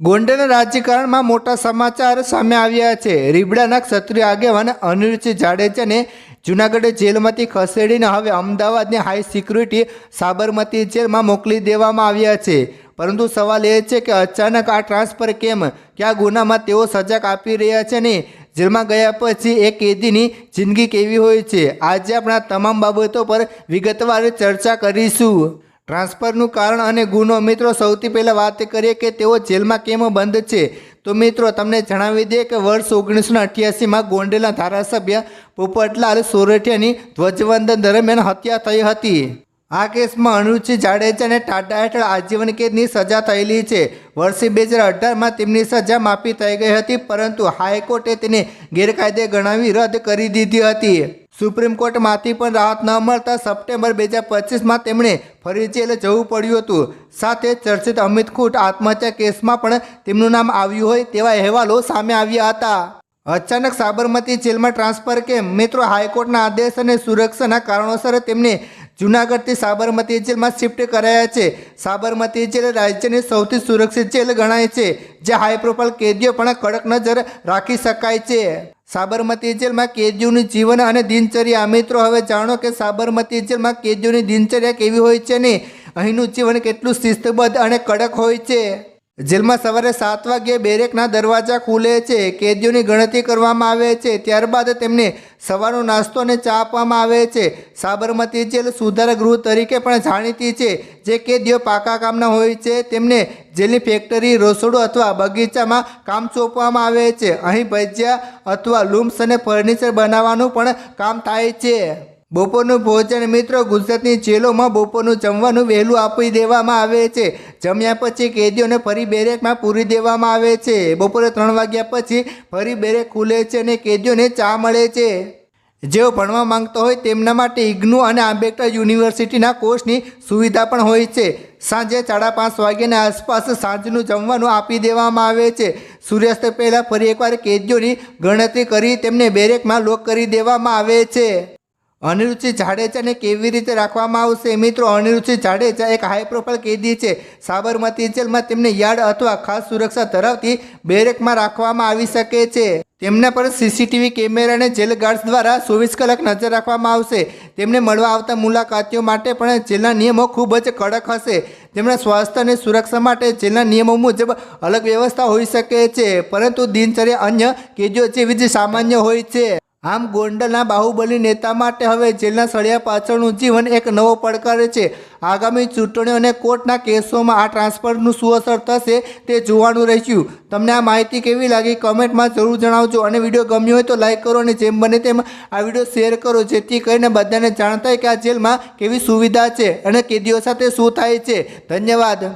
ગોંડલ રાજકારણમાં મોટા સમાચાર સામે આવ્યા છે। રીબડાના ક્ષત્રિય આગેવાન અનિરુદ્ધ જાડેજાને જૂનાગઢ જેલમાંથી ખસેડીને હવે અમદાવાદની હાઈ સિક્યુરિટી સાબરમતી જેલમાં મોકલી દેવામાં આવ્યા છે। પરંતુ સવાલ એ છે કે અચાનક આ ટ્રાન્સફર કેમ, કયા ગુનામાં તેઓ સજા કાપી રહ્યા છે ને જેલમાં ગયા પછી એક કેદીની જિંદગી કેવી હોય છે। આજે આપણા તમામ બાબતો પર વિગતવાર ચર્ચા કરીશું। ટ્રાન્સફરનું કારણ અને ગુનો। મિત્રો, સૌથી પહેલાં વાત કરીએ કે તેઓ જેલમાં કેમ બંધ છે। તો મિત્રો, તમને જણાવી દઈએ કે વર્ષ 1988માં ગોંડલના ધારાસભ્ય પોપટલાલ સોરઠિયાની ધ્વજવંદન દરમિયાન હત્યા થઈ હતી। આ કેસમાં અનિરુદ્ધ જાડેજાને ટાટા હેઠળ આજીવન કેદની સજા થયેલી છે। વર્ષ 2018માં તેમની સજા માફી થઈ ગઈ હતી, પરંતુ હાઈકોર્ટે તેને ગેરકાયદે ગણાવી રદ કરી દીધી હતી। સુપ્રીમ કોર્ટમાંથી પણ રાહત ન મળતા સપ્ટેમ્બર 2025માં તેમણે ફરી જેલ જવું પડ્યું હતું। સાથે ચર્ચિત અમિત ખૂટ આત્મહત્યા કેસમાં પણ તેમનું નામ આવ્યું હોય તેવા અહેવાલો સામે આવ્યા હતા। અચાનક સાબરમતી જેલમાં ટ્રાન્સફર કેમ? મિત્રો, હાઈકોર્ટના આદેશ અને સુરક્ષાના કારણોસર તેમને જૂનાગઢથી સાબરમતી જેલમાં શિફ્ટ કરાયા છે। સાબરમતી જેલ રાજ્યની સૌથી સુરક્ષિત જેલ ગણાય છે, જે હાઈ પ્રોફાઇલ કેદીઓ પણ કડક નજર રાખી શકાય છે। સાબરમતી જેલમાં કેદીઓનું જીવન અને દિનચર્યા। મિત્રો, હવે જાણો કે સાબરમતી જેલમાં કેદીઓની દિનચર્યા કેવી હોય છે ને અહીંનું જીવન કેટલું શિસ્તબદ્ધ અને કડક હોય છે। જેલમાં સવારે 7 વાગ્યે બેરેકના દરવાજા ખુલે છે, કેદીઓની ગણતરી કરવામાં આવે છે, ત્યારબાદ તેમને સવારનો નાસ્તો અને ચા આપવામાં આવે છે। સાબરમતી જેલ સુધાર ગૃહ તરીકે પણ જાણીતી છે, જે કેદીઓ પાકા કામના હોય છે તેમને જેલની ફેક્ટરી, રસોડું અથવા બગીચામાં કામ સોંપવામાં આવે છે। અહીં ભજીયા અથવા લૂમ્સ અને ફર્નિચર બનાવવાનું પણ કામ થાય છે। બપોરનું ભોજન। મિત્રો, ગુજરાતની જેલોમાં બપોરનું જમવાનું વહેલું આપી દેવામાં આવે છે। જમ્યા પછી કેદીઓને ફરી બેરેકમાં પૂરી દેવામાં આવે છે। બપોરે 3 વાગ્યા પછી ફરી બેરેક ખુલે છે અને કેદીઓને ચા મળે છે। જેઓ ભણવા માંગતા હોય તેમના માટે ઇગ્નુ અને આંબેડકર યુનિવર્સિટીના કોર્સની સુવિધા પણ હોય છે। સાંજે 5:30 વાગ્યાની આસપાસ સાંજનું જમવાનું આપી દેવામાં આવે છે। સૂર્યાસ્ત પહેલાં ફરી એકવાર કેદીઓની ગણતરી કરી તેમને બેરેકમાં લોક કરી દેવામાં આવે છે। અનિરુદ્ધ જાડેજાને કેવી રીતે રાખવામાં આવશે? મિત્રો, અનિરુદ્ધ જાડેજા એક હાઈ પ્રોફાઇલ કેદી છે। સાબરમતી જેલમાં તેમને યાર્ડ અથવા ખાસ સુરક્ષા ધરાવતી બેરેકમાં રાખવામાં આવી શકે છે। તેમના પર સીસીટીવી કેમેરા અને જેલ ગાર્ડ્સ દ્વારા 24 કલાક નજર રાખવામાં આવશે। તેમને મળવા આવતા મુલાકાતીઓ માટે પણ જેલના નિયમો ખૂબ જ કડક હશે। તેમના સ્વાસ્થ્ય અને સુરક્ષા માટે જેલના નિયમો મુજબ અલગ વ્યવસ્થા હોઈ શકે છે, પરંતુ દિનચર્યા અન્ય કેદીઓ જેવી જ સામાન્ય હોય છે। આમ, ગોંડલના બાહુબલી નેતા માટે હવે જેલના સળિયા પાછળનું જીવન એક નવો પડકાર છે। આગામી ચૂંટણીઓ અને કોર્ટના કેસોમાં આ ટ્રાન્સફરનું શું અસર થશે તે જોવાનું રહ્યું। તમને આ માહિતી કેવી લાગી કમેન્ટમાં જરૂર જણાવજો, અને વિડીયો ગમ્યો હોય તો લાઈક કરો અને જેમ બને તેમ આ વિડીયો શેર કરો, જેથી કરીને બધાને જાણ થાય કે આ જેલમાં કેવી સુવિધા છે અને કેદીઓ સાથે શું થાય છે। ધન્યવાદ।